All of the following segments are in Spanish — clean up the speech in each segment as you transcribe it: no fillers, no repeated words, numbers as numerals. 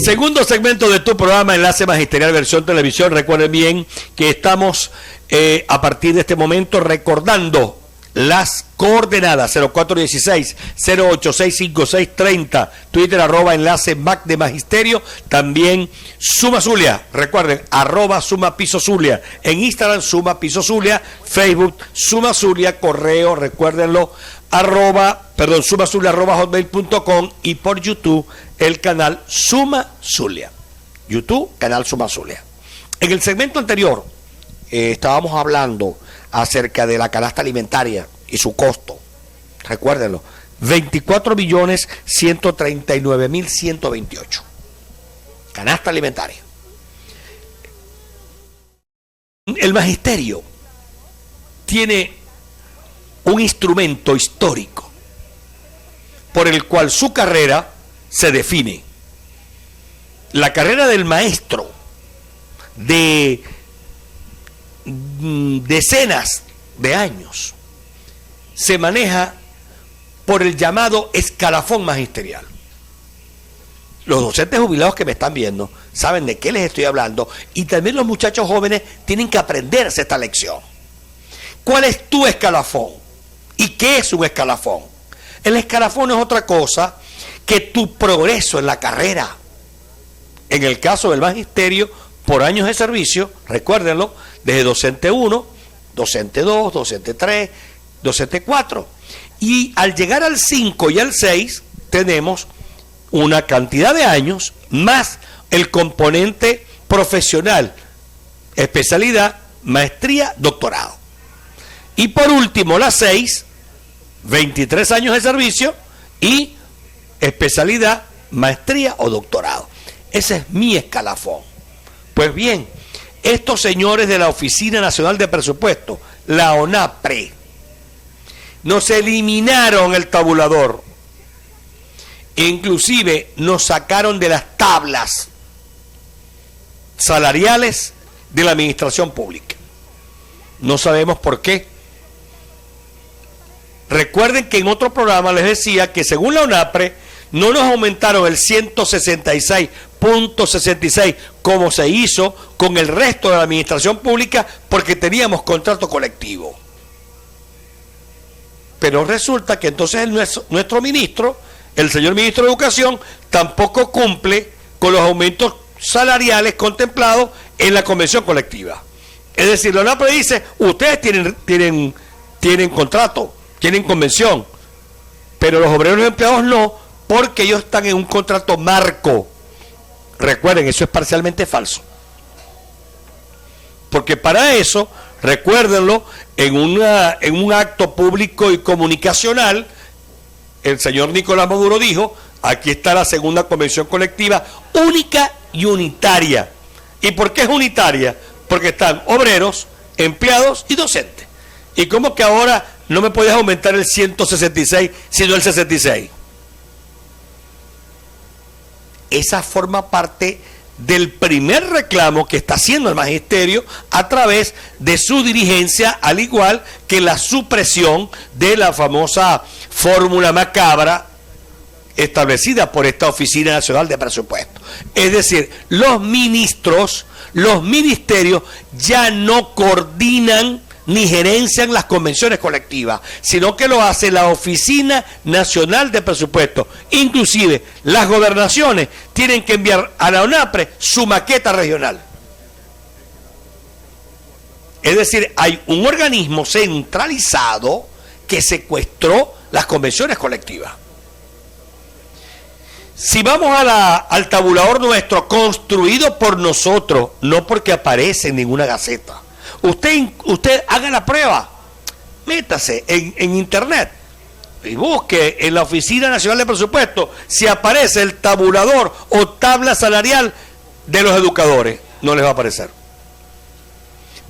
Segundo segmento de tu programa Enlace Magisterial versión televisión. Recuerden bien que estamos a partir de este momento recordando las coordenadas 0416-086-5630, Twitter @enlace Mac de Magisterio, también Suma Zulia, recuerden, @Suma Piso Zulia, en Instagram Suma Piso Zulia, Facebook Suma Zulia, correo, recuérdenlo, sumazulia@hotmail.com y por YouTube el canal Suma Zulia, YouTube, canal Suma Zulia. En el segmento anterior estábamos hablando acerca de la canasta alimentaria y su costo. Recuérdenlo, 24.139.128. Canasta alimentaria. El magisterio tiene un instrumento histórico por el cual su carrera se define. La carrera del maestro de decenas de años se maneja por el llamado escalafón magisterial. Los docentes jubilados que me están viendo saben de qué les estoy hablando, y también los muchachos jóvenes tienen que aprenderse esta lección. ¿Cuál es tu escalafón? ¿Y qué es un escalafón? El escalafón es otra cosa que tu progreso en la carrera. En el caso del magisterio, por años de servicio, recuérdenlo, desde docente 1, docente 2, docente 3, docente 4. Y al llegar al 5 y al 6, tenemos una cantidad de años más el componente profesional, especialidad, maestría, doctorado. Y por último, la 6, 23 años de servicio y especialidad, maestría o doctorado. Ese es mi escalafón. Pues bien, estos señores de la Oficina Nacional de Presupuesto, la ONAPRE, nos eliminaron el tabulador. Inclusive nos sacaron de las tablas salariales de la administración pública. No sabemos por qué. Recuerden que en otro programa les decía que según la ONAPRE no nos aumentaron el 166.66 como se hizo con el resto de la administración pública porque teníamos contrato colectivo. Pero resulta que entonces nuestro ministro, el señor ministro de Educación, tampoco cumple con los aumentos salariales contemplados en la convención colectiva. Es decir, la ONAPRE dice, ustedes tienen contrato, tienen convención, pero los obreros y los empleados no, porque ellos están en un contrato marco. Recuerden, eso es parcialmente falso. Porque para eso, recuérdenlo, en un acto público y comunicacional, el señor Nicolás Maduro dijo, aquí está la segunda convención colectiva, única y unitaria. ¿Y por qué es unitaria? Porque están obreros, empleados y docentes. ¿Y cómo que ahora no me puedes aumentar el 166, sino el 66? Esa forma parte del primer reclamo que está haciendo el magisterio a través de su dirigencia, al igual que la supresión de la famosa fórmula macabra establecida por esta Oficina Nacional de Presupuesto. Es decir, los ministerios ya no coordinan ni gerencian las convenciones colectivas, sino que lo hace la Oficina Nacional de Presupuesto. Inclusive las gobernaciones tienen que enviar a la ONAPRE su maqueta regional. Es decir, hay un organismo centralizado que secuestró las convenciones colectivas. Si vamos al tabulador nuestro, construido por nosotros, no porque aparece en ninguna gaceta. Usted haga la prueba, métase en internet y busque en la Oficina Nacional de Presupuesto si aparece el tabulador o tabla salarial de los educadores. No les va a aparecer.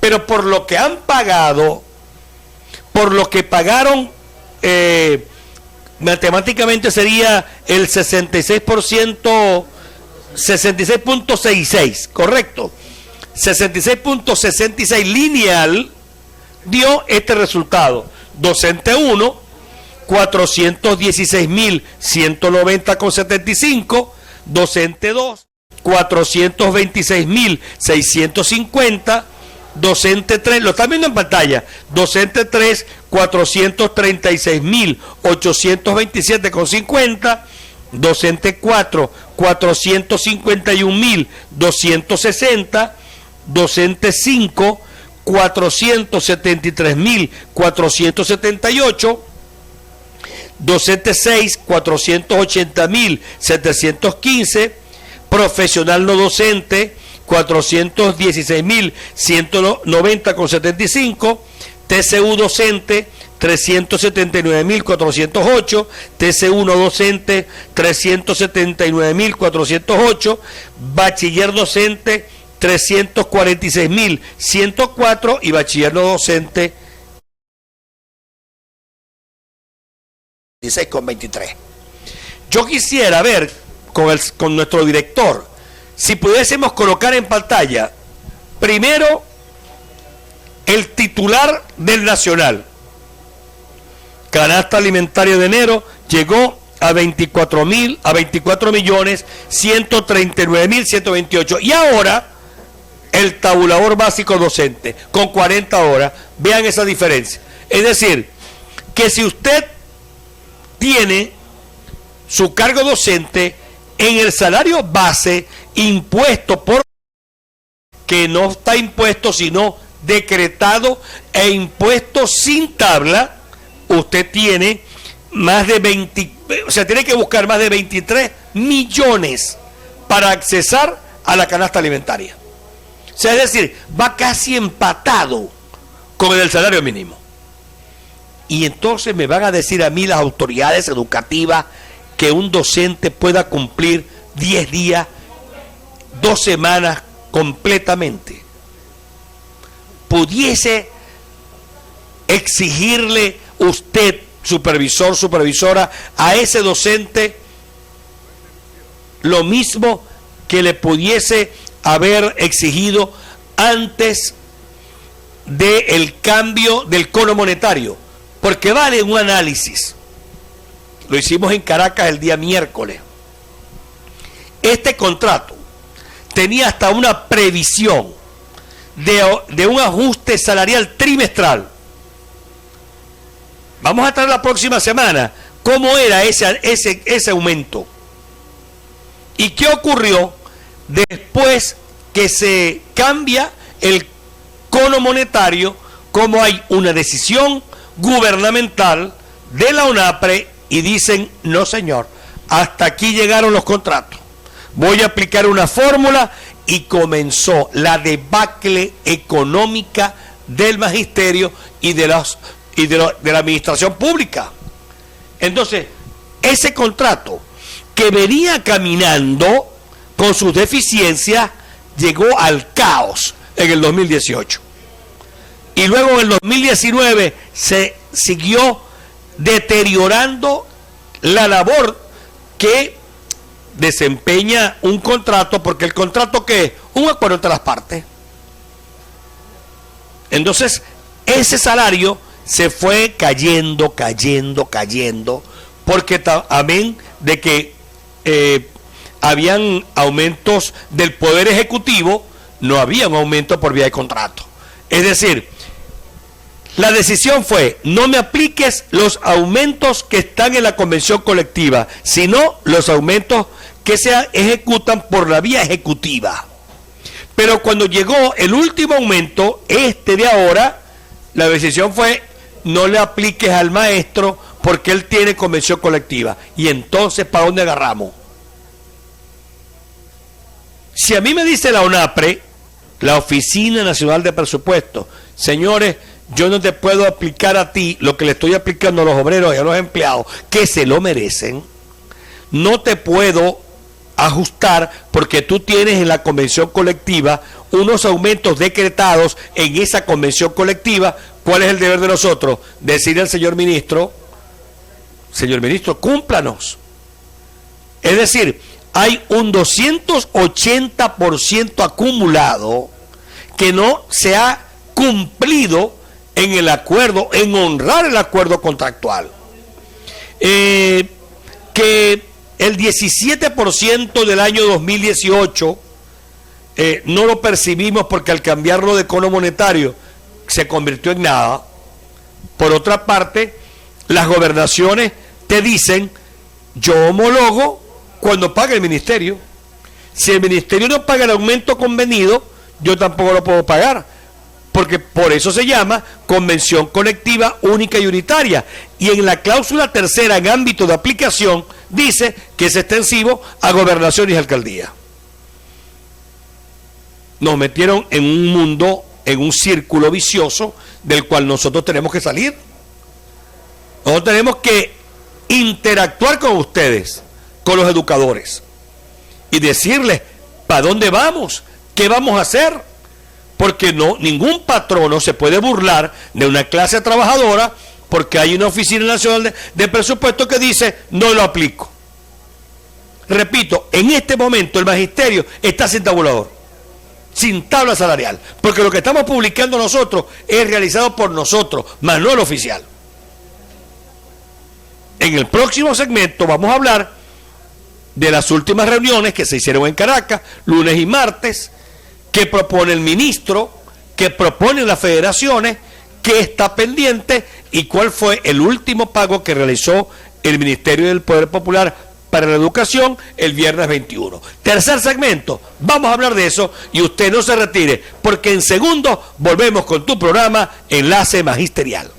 Pero por lo que han pagado, por lo que pagaron, matemáticamente sería el 66%, 66.66, correcto. 66.66 lineal dio este resultado. Docente 1, 416.190,75. Docente 2. 426.650, docente 3, lo están viendo en pantalla, docente 3, 436.827,50, docente 4, 451.260, docente 5, 473.478, docente 6, 480.715, profesional no docente 416.190,75, TCU docente 379.408, TC1 docente 379.408, bachiller docente 346.104 y bachiller no docente 16,23. Yo quisiera ver con nuestro director si pudiésemos colocar en pantalla primero el titular del Nacional. Canasta alimentaria de enero llegó a 24.139.128. Y ahora el tabulador básico docente con 40 horas. Vean esa diferencia. Es decir, que si usted tiene su cargo docente en el salario base impuesto por, que no está impuesto sino decretado e impuesto sin tabla, usted tiene más de 20, o sea, tiene que buscar más de 23 millones para accesar a la canasta alimentaria. O sea, es decir, va casi empatado con el salario mínimo. Y entonces me van a decir a mí las autoridades educativas que un docente pueda cumplir 10 días, 2 semanas completamente. Pudiese exigirle usted, supervisor, supervisora, a ese docente lo mismo que le pudiese haber exigido antes del cambio del cono monetario, porque vale un análisis. Lo hicimos en Caracas el día miércoles. Este contrato tenía hasta una previsión de un ajuste salarial trimestral. Vamos a estar la próxima semana cómo era ese aumento. ¿Y qué ocurrió después que se cambia el cono monetario? Como hay una decisión gubernamental de la ONAPRE y dicen, no señor, hasta aquí llegaron los contratos. Voy a aplicar una fórmula y comenzó la debacle económica del magisterio y de la administración pública. Entonces, ese contrato que venía caminando con sus deficiencias llegó al caos en el 2018. Y luego en el 2019 se siguió deteriorando la labor que desempeña un contrato, porque el contrato que es un acuerdo entre las partes. Entonces, ese salario se fue cayendo, porque amén de que habían aumentos del Poder Ejecutivo, no había un aumento por vía de contrato. Es decir, la decisión fue, no me apliques los aumentos que están en la convención colectiva, sino los aumentos que se ejecutan por la vía ejecutiva. Pero cuando llegó el último aumento, de ahora, la decisión fue, no le apliques al maestro porque él tiene convención colectiva. Y entonces, ¿para dónde agarramos? Si a mí me dice la ONAPRE, la Oficina Nacional de Presupuestos, señores, yo no te puedo aplicar a ti lo que le estoy aplicando a los obreros y a los empleados, que se lo merecen, no te puedo ajustar porque tú tienes en la convención colectiva unos aumentos decretados en esa convención colectiva. ¿Cuál es el deber de nosotros? Decirle al señor ministro, cúmplanos. Es decir, hay un 280% acumulado que no se ha cumplido en el acuerdo, en honrar el acuerdo contractual. Que el el 17% del año 2018 no lo percibimos porque al cambiarlo de cono monetario se convirtió en nada. Por otra parte, las gobernaciones te dicen, yo homologo cuando paga el ministerio. Si el ministerio no paga el aumento convenido, yo tampoco lo puedo pagar, porque por eso se llama convención colectiva única y unitaria. Y en la cláusula tercera, en ámbito de aplicación, dice que es extensivo a gobernaciones y alcaldías. Nos metieron en un mundo, en un círculo vicioso del cual nosotros tenemos que salir. Nosotros tenemos que interactuar con ustedes, con los educadores, y decirles para dónde vamos, qué vamos a hacer, porque no, ningún patrono se puede burlar de una clase trabajadora porque hay una oficina nacional de presupuesto que dice no lo aplico. Repito, en este momento el magisterio está sin tabulador, sin tabla salarial, porque lo que estamos publicando nosotros es realizado por nosotros, más no el oficial. En el próximo segmento vamos a hablar de las últimas reuniones que se hicieron en Caracas, lunes y martes, qué propone el ministro, qué proponen las federaciones, qué está pendiente y cuál fue el último pago que realizó el Ministerio del Poder Popular para la Educación el viernes 21. Tercer segmento, vamos a hablar de eso y usted no se retire, porque en segundos volvemos con tu programa Enlace Magisterial.